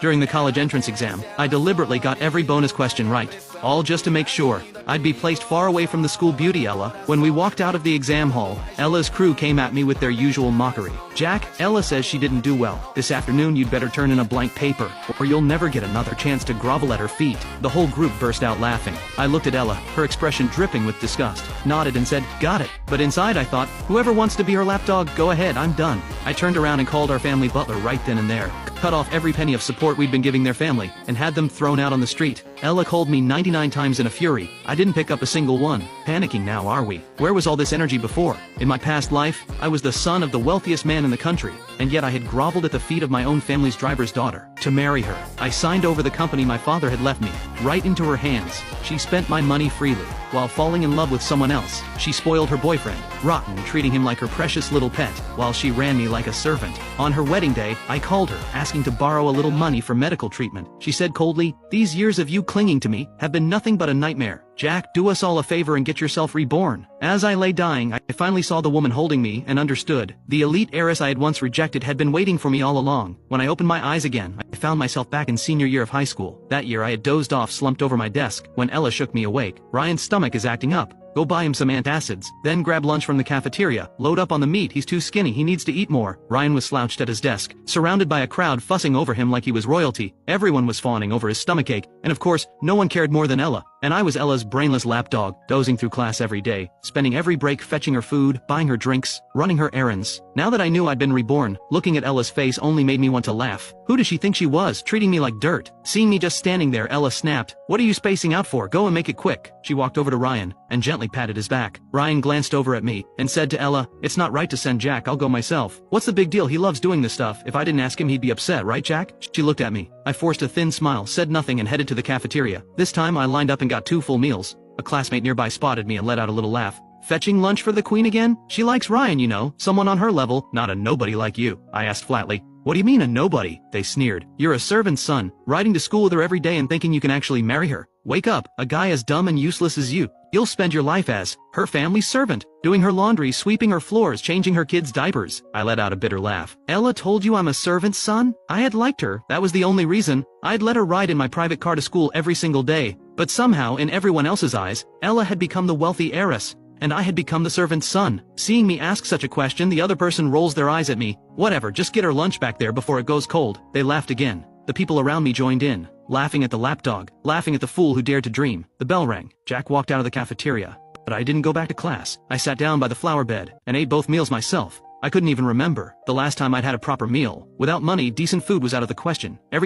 During the college entrance exam, I deliberately got every bonus question right, all just to make sure I'd be placed far away from the school beauty Ella. When we walked out of the exam hall, Ella's crew came at me with their usual mockery. "Jack, Ella says she didn't do well. This afternoon you'd better turn in a blank paper, or you'll never get another chance to grovel at her feet." The whole group burst out laughing. I looked at Ella, her expression dripping with disgust, nodded and said, "Got it." But inside I thought, whoever wants to be her lapdog, go ahead, I'm done. I turned around and called our family butler right then and there, cut off every penny of support we'd been giving their family, and had them thrown out on the street. Ella called me 99 times in a fury. I didn't pick up a single one. Panicking now, are we? Where was all this energy before? In my past life, I was the son of the wealthiest man in the country, and yet I had groveled at the feet of my own family's driver's daughter. To marry her, I signed over the company my father had left me, right into her hands. She spent my money freely, while falling in love with someone else. She spoiled her boyfriend, rotten, treating him like her precious little pet, while she ran me like a servant. On her wedding day, I called her, asking to borrow a little money for medical treatment. She said coldly, "These years of you clinging to me have been nothing but a nightmare. Jack, do us all a favor and get yourself reborn." As I lay dying, I finally saw the woman holding me and understood. The elite heiress I had once rejected had been waiting for me all along. When I opened my eyes again, I found myself back in senior year of high school. That year I had dozed off, slumped over my desk, when Ella shook me awake. "Ryan's stomach is acting up. Go buy him some antacids. Then grab lunch from the cafeteria. Load up on the meat, he's too skinny, he needs to eat more." Ryan was slouched at his desk, surrounded by a crowd fussing over him like he was royalty. Everyone was fawning over his stomachache, and of course, no one cared more than Ella. And I was Ella's brainless lapdog, dozing through class every day, spending every break fetching her food, buying her drinks, running her errands. Now that I knew I'd been reborn, looking at Ella's face only made me want to laugh. Who does she think she was, treating me like dirt? Seeing me just standing there, Ella snapped, "What are you spacing out for? Go and make it quick." She walked over to Ryan, and gently patted his back. Ryan glanced over at me, and said to Ella, "It's not right to send Jack, I'll go myself." "What's the big deal? He loves doing this stuff. If I didn't ask him he'd be upset, right Jack?" She looked at me. I forced a thin smile, said nothing and headed to the cafeteria. This time I lined up and got 2 full meals. A classmate nearby spotted me and let out a little laugh. "Fetching lunch for the queen again? She likes Ryan, you know, someone on her level, not a nobody like you," I asked flatly. "What do you mean a nobody?" They sneered. "You're a servant's son, riding to school with her every day and thinking you can actually marry her. Wake up, a guy as dumb and useless as you. You'll spend your life as her family's servant, doing her laundry, sweeping her floors, changing her kids' diapers." I let out a bitter laugh. "Ella told you I'm a servant's son?" I had liked her, that was the only reason. I'd let her ride in my private car to school every single day. But somehow, in everyone else's eyes, Ella had become the wealthy heiress, and I had become the servant's son. Seeing me ask such a question, the other person rolls their eyes at me. "Whatever, just get her lunch back there before it goes cold." They laughed again. The people around me joined in, laughing at the lapdog, laughing at the fool who dared to dream. The bell rang. Jack walked out of the cafeteria. But I didn't go back to class. I sat down by the flower bed, and ate both meals myself. I couldn't even remember the last time I'd had a proper meal. Without money, decent food was out of the question. Every